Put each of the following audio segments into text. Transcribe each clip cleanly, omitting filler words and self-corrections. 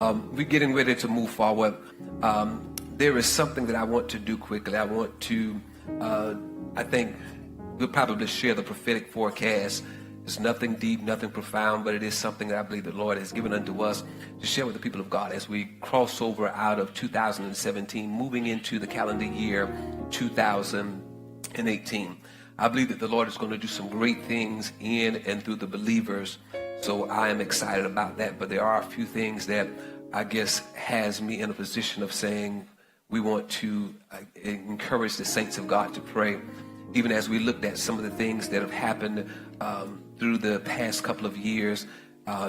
We're getting ready to move forward. There is something that I want to do quickly. I want to, I think we'll probably share the prophetic forecast. It's nothing deep, nothing profound, but it is something that I believe the Lord has given unto us to share with the people of God as we cross over out of 2017, moving into the calendar year 2018. I believe that the Lord is going to do some great things in and through the believers. So I am excited about that. But there are a few things that I guess has me in a position of saying we want to encourage the saints of God to pray. Even as we looked at some of the things that have happened through the past couple of years,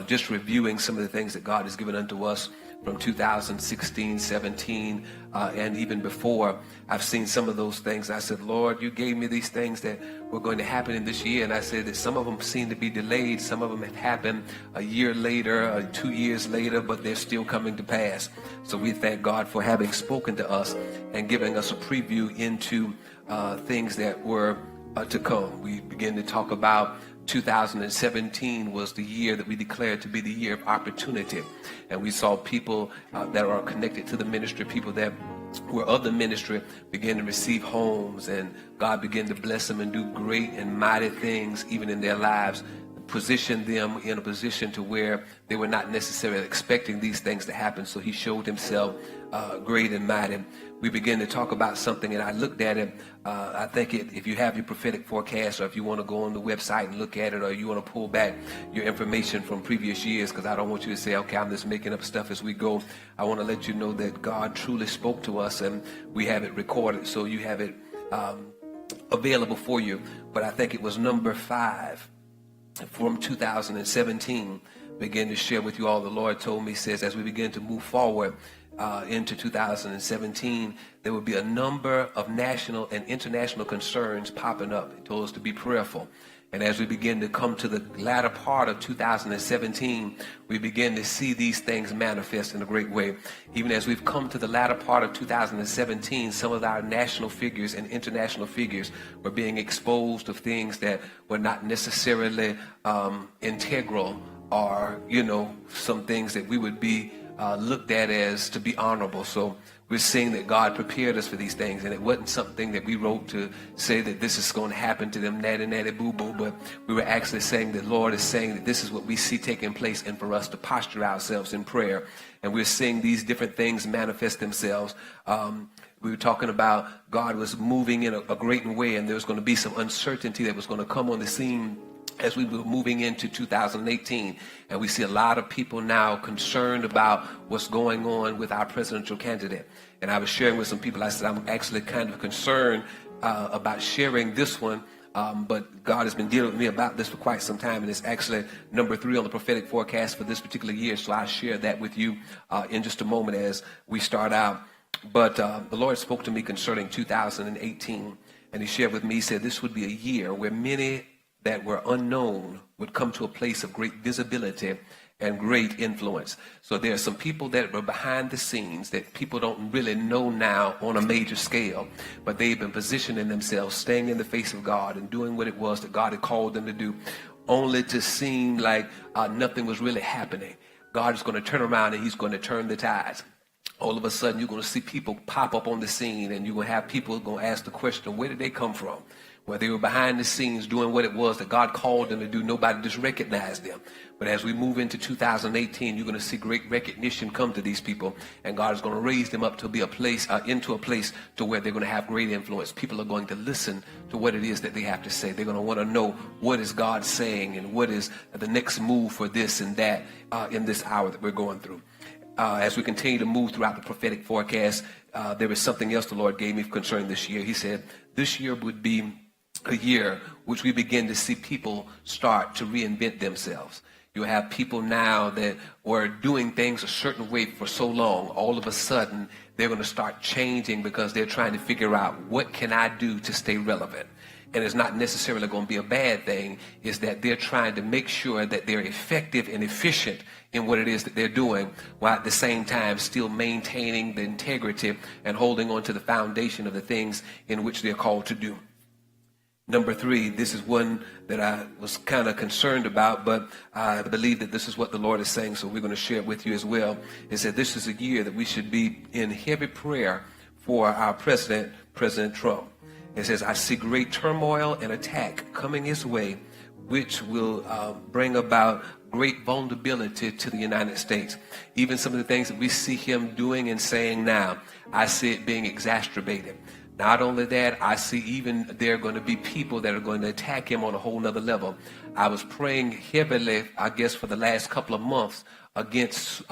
just reviewing some of the things that God has given unto us from 2016, 17, and even before. I've seen some of those things. I said, Lord, you gave me these things that were going to happen in this year. And I said that some of them seem to be delayed. Some of them have happened a year later, 2 years later, but they're still coming to pass. So we thank God for having spoken to us and giving us a preview into things that were to come. We begin to talk about 2017 was the year that we declared to be the year of opportunity. And we saw people that are connected to the ministry, people that were of the ministry, begin to receive homes, and God began to bless them and do great and mighty things even in their lives, position them in a position to where they were not necessarily expecting these things to happen. So he showed himself great and mighty. We began to talk about something, and I looked at it. I think if you have your prophetic forecast, or if you want to go on the website and look at it, or you want to pull back your information from previous years, because I don't want you to say, okay, I'm just making up stuff as we go. I want to let you know that God truly spoke to us, and we have it recorded, so you have it available for you. But I think it was number 5 from 2017. Begin to share with you all. The Lord told me, says, as we begin to move forward into 2017, there will be a number of national and international concerns popping up. He told us to be prayerful. And as we begin to come to the latter part of 2017, we begin to see these things manifest in a great way. Even as we've come to the latter part of 2017, some of our national figures and international figures were being exposed of things that were not necessarily integral, or, some things that we would be looked at as to be honorable. So we're seeing that God prepared us for these things, and it wasn't something that we wrote to say that this is going to happen to them, natty, natty, boo, boo, but we were actually saying that Lord is saying that this is what we see taking place, and for us to posture ourselves in prayer. And we're seeing these different things manifest themselves. We were talking about God was moving in a great way, and there was going to be some uncertainty that was going to come on the scene as we were moving into 2018. And we see a lot of people now concerned about what's going on with our presidential candidate. And I was sharing with some people, I said, I'm actually kind of concerned about sharing this one, but God has been dealing with me about this for quite some time, and it's actually number 3 on the prophetic forecast for this particular year. So I'll share that with you in just a moment as we start out. But the Lord spoke to me concerning 2018, and he shared with me, he said this would be a year where many that were unknown would come to a place of great visibility and great influence. So there are some people that were behind the scenes that people don't really know now on a major scale, but they've been positioning themselves, staying in the face of God and doing what it was that God had called them to do, only to seem like nothing was really happening. God is going to turn around and he's going to turn the tides. All of a sudden, you're going to see people pop up on the scene, and you're going to have people going to ask the question, where did they come from? Well, they were behind the scenes doing what it was that God called them to do. Nobody just recognized them. But as we move into 2018, you're going to see great recognition come to these people, and God is going to raise them up to be a place, into a place to where they're going to have great influence. People are going to listen to what it is that they have to say. They're going to want to know what is God saying and what is the next move for this and that in this hour that we're going through. As we continue to move throughout the prophetic forecast, there is something else the Lord gave me concerning this year. He said this year would be a year which we begin to see people start to reinvent themselves. You have people now that were doing things a certain way for so long. All of a sudden, they're going to start changing because they're trying to figure out, what can I do to stay relevant? And it's not necessarily going to be a bad thing. Is that they're trying to make sure that they're effective and efficient in what it is that they're doing, while at the same time still maintaining the integrity and holding on to the foundation of the things in which they're called to do. Number 3, this is one that I was kind of concerned about, but I believe that this is what the Lord is saying, so we're going to share it with you as well. It said this is a year that we should be in heavy prayer for our president, President Trump. It says, I see great turmoil and attack coming his way, which will bring about great vulnerability to the United States. Even some of the things that we see him doing and saying now, I see it being exacerbated. Not only that, I see even there are going to be people that are going to attack him on a whole nother level. I was praying heavily, I guess, for the last couple of months against,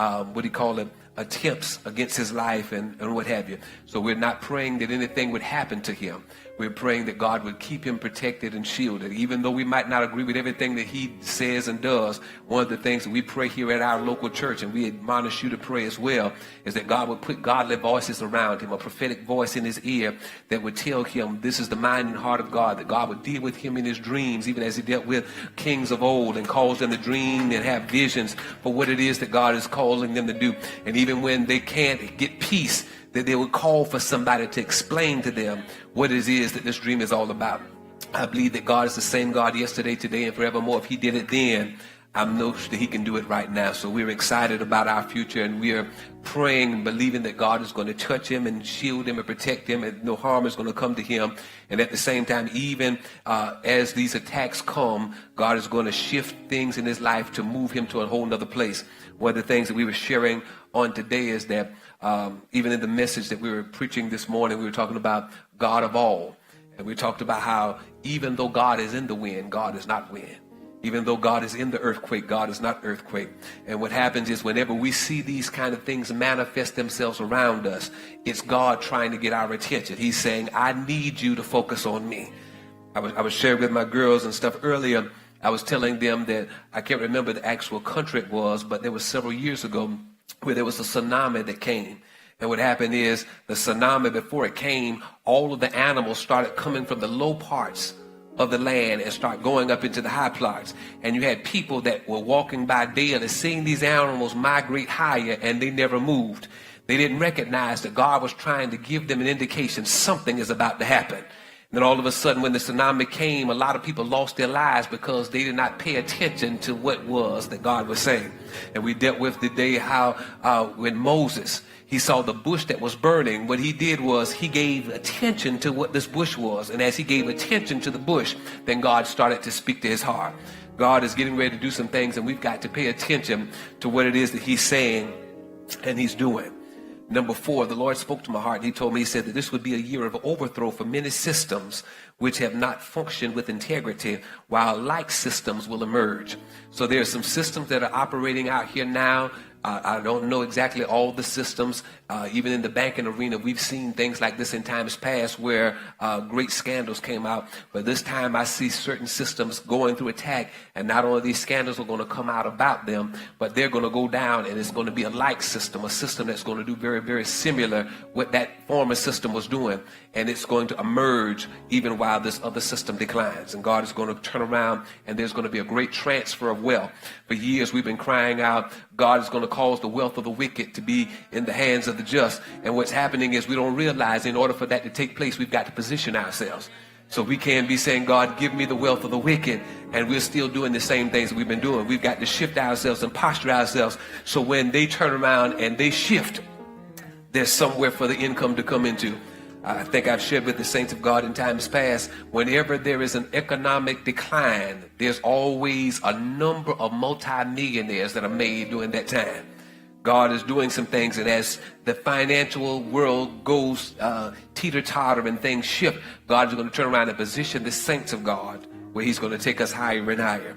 attempts against his life and what have you. So we're not praying that anything would happen to him. We're praying that God would keep him protected and shielded. Even though we might not agree with everything that he says and does, one of the things that we pray here at our local church, and we admonish you to pray as well, is that God would put godly voices around him, a prophetic voice in his ear that would tell him this is the mind and heart of God, that God would deal with him in his dreams, even as he dealt with kings of old and calls them to dream and have visions for what it is that God is calling them to do. And even when they can't get peace, that they would call for somebody to explain to them what it is that this dream is all about. I believe that God is the same God yesterday, today, and forevermore. If he did it then, I know that he can do it right now. So we're excited about our future, and we are praying and believing that God is going to touch him and shield him and protect him, and no harm is going to come to him. And at the same time, even as these attacks come, God is going to shift things in his life to move him to a whole nother place. One of the things that we were sharing on today is that even in the message that we were preaching this morning, we were talking about God of all. And we talked about how even though God is in the wind, God is not wind. Even though God is in the earthquake, God is not earthquake. And what happens is whenever we see these kind of things manifest themselves around us, it's God trying to get our attention. He's saying, I need you to focus on me. I was sharing with my girls and stuff earlier. I was telling them that I can't remember the actual country it was, but there was several years ago where there was a tsunami that came. And what happened is the tsunami, before it came, all of the animals started coming from the low parts of the land and start going up into the high parts. And you had people that were walking by daily seeing these animals migrate higher, and they never moved. They didn't recognize that God was trying to give them an indication something is about to happen. And then all of a sudden, when the tsunami came, a lot of people lost their lives because they did not pay attention to what was that God was saying. And we dealt with today how when Moses, he saw the bush that was burning, what he did was he gave attention to what this bush was. And as he gave attention to the bush, then God started to speak to his heart. God is getting ready to do some things, and we've got to pay attention to what it is that he's saying and he's doing. Number 4, the Lord spoke to my heart. He told me, he said that this would be a year of overthrow for many systems which have not functioned with integrity, while like systems will emerge. So there are some systems that are operating out here now. I don't know exactly all the systems. Even in the banking arena, we've seen things like this in times past where great scandals came out. But this time I see certain systems going through attack. And not only these scandals are going to come out about them, but they're going to go down, and it's going to be a like system, a system that's going to do very, very similar what that former system was doing. And it's going to emerge even while this other system declines. And God is going to turn around, and there's going to be a great transfer of wealth. For years we've been crying out, God is going to cause the wealth of the wicked to be in the hands of the just. And what's happening is we don't realize in order for that to take place, we've got to position ourselves. So we can't be saying, God, give me the wealth of the wicked, and we're still doing the same things that we've been doing. We've got to shift ourselves and posture ourselves so when they turn around and they shift, there's somewhere for the income to come into. I think I've shared with the saints of God in times past, whenever there is an economic decline, there's always a number of multimillionaires that are made during that time. God is doing some things, and as the financial world goes teeter-totter and things shift, God is going to turn around and position the saints of God where he's going to take us higher and higher.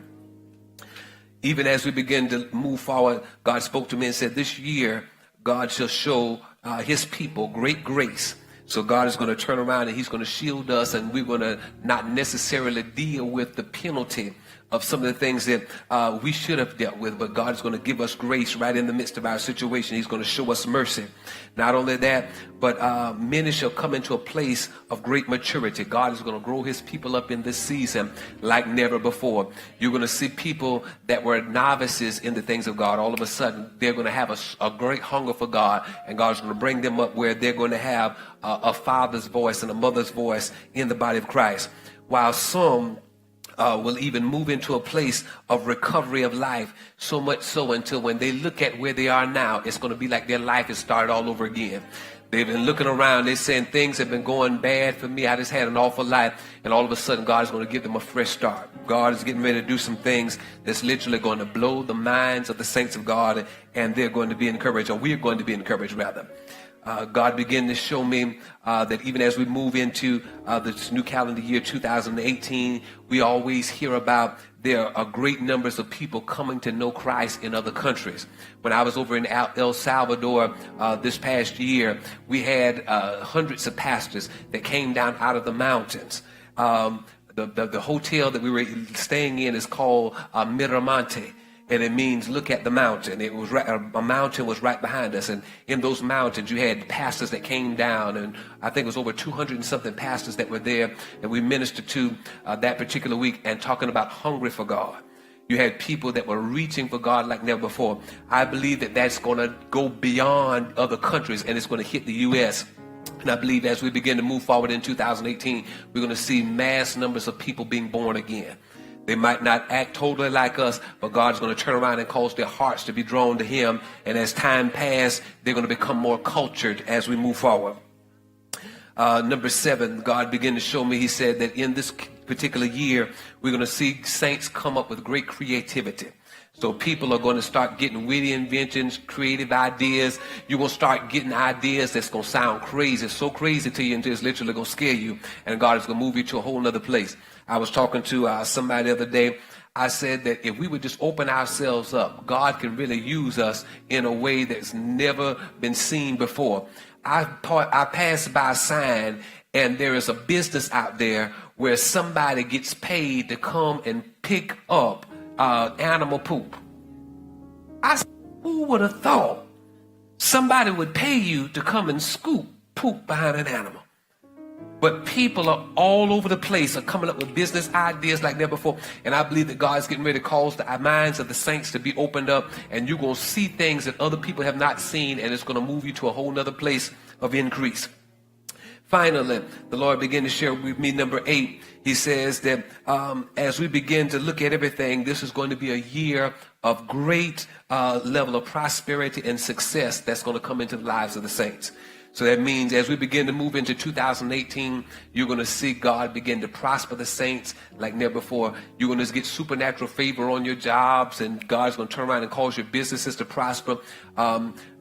Even as we begin to move forward, God spoke to me and said, this year, God shall show his people great grace. So God is going to turn around and he's going to shield us, and we're going to not necessarily deal with the penalty of some of the things that we should have dealt with, but God is going to give us grace right in the midst of our situation. He's going to show us mercy. Not only that, but many shall come into a place of great maturity. God is going to grow his people up in this season like never before. You're going to see people that were novices in the things of God. All of a sudden, they're going to have a great hunger for God, and God's going to bring them up where they're going to have a father's voice and a mother's voice in the body of Christ. while some will even move into a place of recovery of life, so much so until when they look at where they are now, it's going to be like their life has started all over again. They've been looking around, they're saying things have been going bad for me, I just had an awful life, and all of a sudden God is going to give them a fresh start. God is getting ready to do some things that's literally going to blow the minds of the saints of God, and they're going to be encouraged, or we're going to be encouraged rather. God began to show me that even as we move into this new calendar year 2018, we always hear about there are great numbers of people coming to know Christ in other countries. When I was over in El Salvador this past year, we had hundreds of pastors that came down out of the mountains. The hotel that we were staying in is called Miramonte. And it means look at the mountain. It was right, a mountain was right behind us, and in those mountains you had pastors that came down, and I think it was over 200 and something pastors that were there, and we ministered to that particular week and talking about hungry for God. You had people that were reaching for God like never before. I believe that that's going to go beyond other countries, and it's going to hit the U.S. And I believe as we begin to move forward in 2018, we're going to see mass numbers of people being born again. They might not act totally like us, but God's going to turn around and cause their hearts to be drawn to Him. And as time passes, they're going to become more cultured as we move forward. Number 7, God began to show me, He said that in this particular year, we're going to see saints come up with great creativity. So people are going to start getting witty inventions, creative ideas. You're going to start getting ideas that's going to sound crazy, so crazy to you until it's literally going to scare you. And God is going to move you to a whole nother place. I was talking to somebody the other day. I said that if we would just open ourselves up, God can really use us in a way that's never been seen before. I passed by a sign, and there is a business out there where somebody gets paid to come and pick up animal poop. I said, who would have thought somebody would pay you to come and scoop poop behind an animal? But people are all over the place, are coming up with business ideas like never before. And I believe that God's getting ready to cause the minds of the saints to be opened up, and you're going to see things that other people have not seen, and it's going to move you to a whole nother place of increase. Finally, the Lord began to share with me number 8. He says that as we begin to look at everything, this is going to be a year of great level of prosperity and success that's going to come into the lives of the saints. So that means as we begin to move into 2018, you're going to see God begin to prosper the saints like never before. You're going to get supernatural favor on your jobs, and God's going to turn around and cause your businesses to prosper.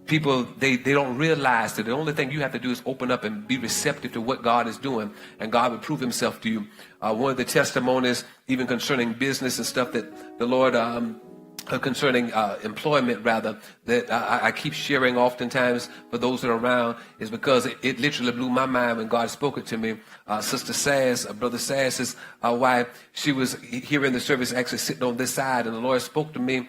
People, they don't realize that the only thing you have to do is open up and be receptive to what God is doing, and God will prove Himself to you. One of the testimonies, even concerning business and stuff that the Lord concerning employment rather, that I keep sharing oftentimes for those that are around, is because it literally blew my mind when God spoke it to me. Sister Sass, Brother Sass's wife, she was here in the service, actually sitting on this side, and the Lord spoke to me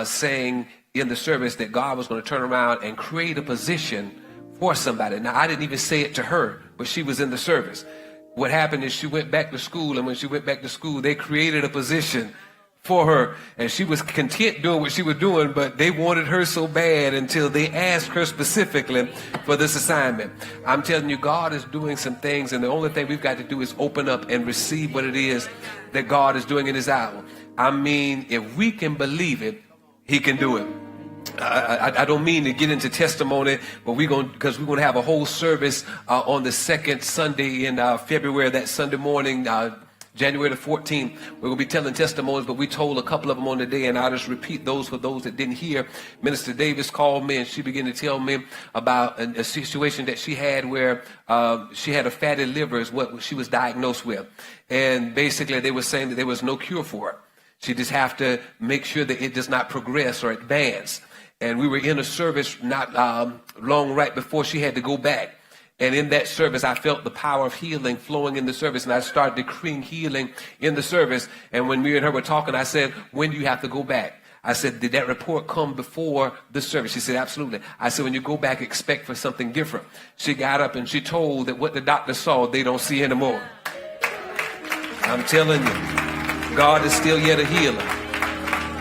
saying in the service that God was going to turn around and create a position for somebody. Now, I didn't even say it to her, but she was in the service. What happened is she went back to school, and when she went back to school, they created a position for her, and she was content doing what she was doing, but they wanted her so bad until they asked her specifically for this assignment. I'm telling you, God is doing some things, and the only thing we've got to do is open up and receive what it is that God is doing in this hour. I mean, if we can believe it, He can do it. I don't mean to get into testimony, but we're going to have a whole service on the second Sunday in February, that Sunday morning, January the 14th. We're going to be telling testimonies, but we told a couple of them on the day, and I'll just repeat those for those that didn't hear. Minister Davis called me, and she began to tell me about a situation that she had where she had a fatty liver is what she was diagnosed with. And basically they were saying that there was no cure for it. She just have to make sure that it does not progress or advance. And we were in a service not long right before she had to go back. And in that service, I felt the power of healing flowing in the service, and I started decreeing healing in the service. And when me and her were talking, I said, when do you have to go back? I said, did that report come before the service? She said, absolutely. I said, when you go back, expect for something different. She got up and she told that what the doctor saw, they don't see anymore. I'm telling you, God is still yet a healer.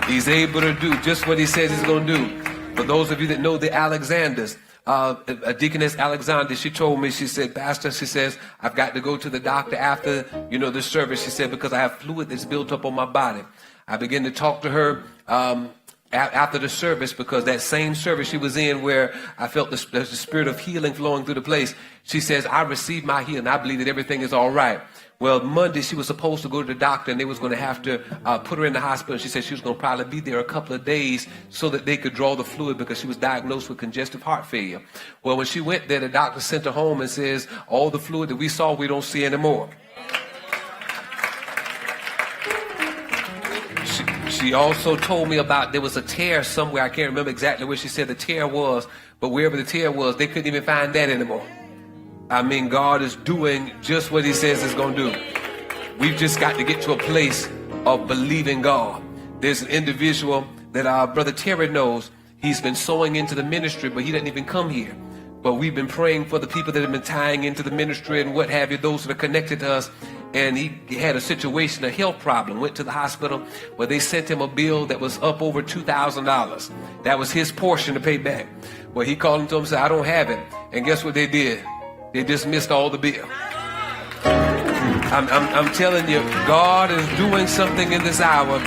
He's able to do just what He says He's going to do. For those of you that know the Alexanders, Deaconess Alexander, she told me, she said, Pastor, she says, I've got to go to the doctor after, the service. She said, because I have fluid that's built up on my body. I began to talk to her after the service, because that same service she was in where I felt the spirit of healing flowing through the place. She says, I received my healing. I believe that everything is all right. Well, Monday, she was supposed to go to the doctor, and they was going to have to put her in the hospital. She said she was going to probably be there a couple of days so that they could draw the fluid, because she was diagnosed with congestive heart failure. Well, when she went there, the doctor sent her home and says, all the fluid that we saw, we don't see anymore. She also told me about there was a tear somewhere. I can't remember exactly where she said the tear was, but wherever the tear was, they couldn't even find that anymore. I mean, God is doing just what he says he's going to do. We've just got to get to a place of believing God. There's an individual that our brother Terry knows. He's been sowing into the ministry, but he doesn't even come here. But we've been praying for the people that have been tying into the ministry and what have you, those that are connected to us. And he had a situation, a health problem, went to the hospital where they sent him a bill that was up over $2,000. That was his portion to pay back. Well, he called him to him and said, I don't have it. And guess what they did? They dismissed all the bill. I'm telling you, God is doing something in this hour.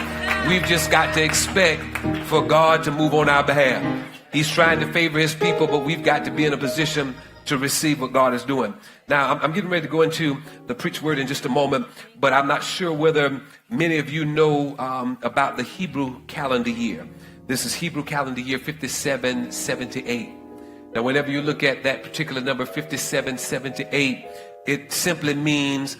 We've just got to expect for God to move on our behalf. He's trying to favor his people, but we've got to be in a position to receive what God is doing. Now, I'm getting ready to go into the preach word in just a moment, but I'm not sure whether many of you know about the Hebrew calendar year. This is Hebrew calendar year 5778. Now, whenever you look at that particular number, 5778, it simply means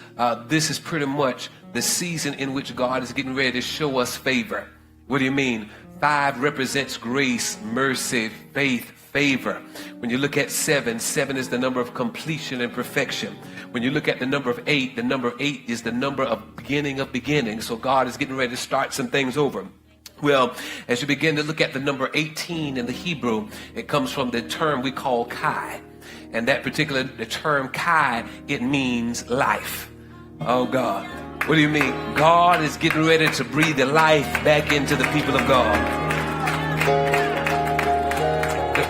this is pretty much the season in which God is getting ready to show us favor. What do you mean? 5 represents grace, mercy, faith, favor. When you look at 7, 7 is the number of completion and perfection. When you look at the number of 8, the number 8 is the number of beginning. So God is getting ready to start some things over. Well, as you begin to look at the number 18 in the Hebrew, it comes from the term we call Kai. And that particular the term Kai, it means life. Oh God. What do you mean? God is getting ready to breathe the life back into the people of God.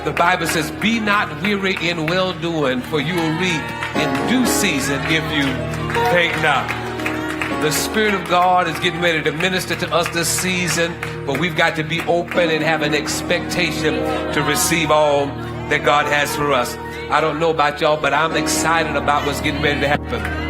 The Bible says, be not weary in well-doing, for you will reap in due season if you faint not. The Spirit of God is getting ready to minister to us this season, but we've got to be open and have an expectation to receive all that God has for us. I don't know about y'all, but I'm excited about what's getting ready to happen.